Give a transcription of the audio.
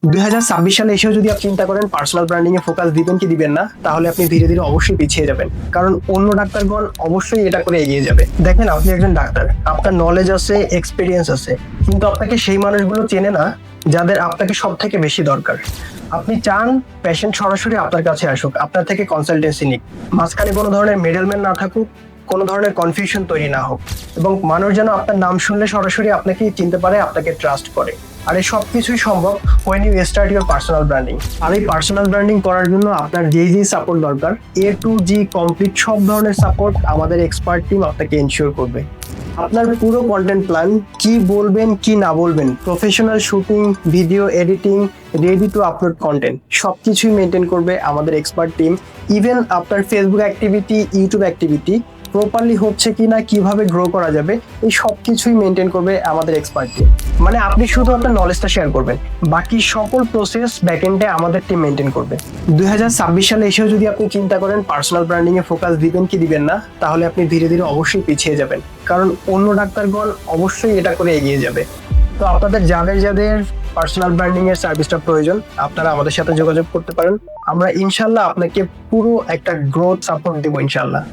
2026 সালে এসেও যদি আপনি চিন্তা করেন পার্সোনাল ব্র্যান্ডিং এ ফোকাস দিবেন কি দিবেন না, তাহলে আপনি ধীরে ধীরে অবশ্যই পিছিয়ে যাবেন। কারণ অন্য ডাক্তারগণ অবশ্যই এটা করে এগিয়ে যাবে। দেখেন, আপনি একজন ডাক্তার, আপনার নলেজ আছে, এক্সপিরিয়েন্স আছে, কিন্তু আপনাকে সেই মানুষগুলো চেনে না যাদের আপনাকে সব থেকে বেশি দরকার। আপনি চান পেশেন্ট সরাসরি আপনার কাছে আসুক, আপনার থেকে কনসালটেন্সি নিক, মাঝখানে কোনো ধরনের মিডলম্যান না থাকুক, কোনো ধরনের কনফিউশন তৈরি না হোক, এবং মানুষ যেন আপনার নাম শুনলে সরাসরি আপনাকে চিনতে পারে, আপনাকে ট্রাস্ট করে। আর এই সব কিছুই সম্ভব when you start your personal branding। আর এই পার্সোনাল ব্র্যান্ডিং করার জন্য আপনার যেই সাপোর্ট দরকার, A to G কমপ্লিট সব ধরনের সাপোর্ট আমাদের এক্সপার্ট টিম আপনাকে এনশিওর করবে। আপনার পুরো কন্টেন্ট প্ল্যান, কি বলবেন কি না বলবেন, professional shooting, video editing, ready to upload content, সবকিছুই মেনটেন করবে আমাদের এক্সপার্ট টিম। ইভেন আপনার Facebook activity, YouTube activity properly হচ্ছে কিনা, কিভাবে গ্রো করা যাবে, এই সব কিছুই মেনটেন করবে আমাদের এক্সপার্ট টিম। মানে আপনি শুধু আপনার নলেজটা শেয়ার করবেন, বাকি সকল প্রসেস ব্যাকএন্ডে আমাদের টিম মেনটেন করবে। 2026 সালে এসেও যদি আপনি চিন্তা করেন পার্সোনাল ব্র্যান্ডিং এ ফোকাস দিবেন কি দিবেন না, তাহলে আপনি ধীরে ধীরে অবশ্যই পিছিয়ে যাবেন। কারণ অন্য ডাক্তারগণ অবশ্যই এটা করে এগিয়ে যাবে। তো আপনাদের যাদের যাদের পার্সোনাল ব্র্যান্ডিং এর সার্ভিসটা প্রয়োজন, আপনারা আমাদের সাথে যোগাযোগ করতে পারেন। আমরা ইনশাল্লাহ আপনাকে পুরো একটা গ্রোথ সাপোর্ট দেবো ইনশাল্লাহ।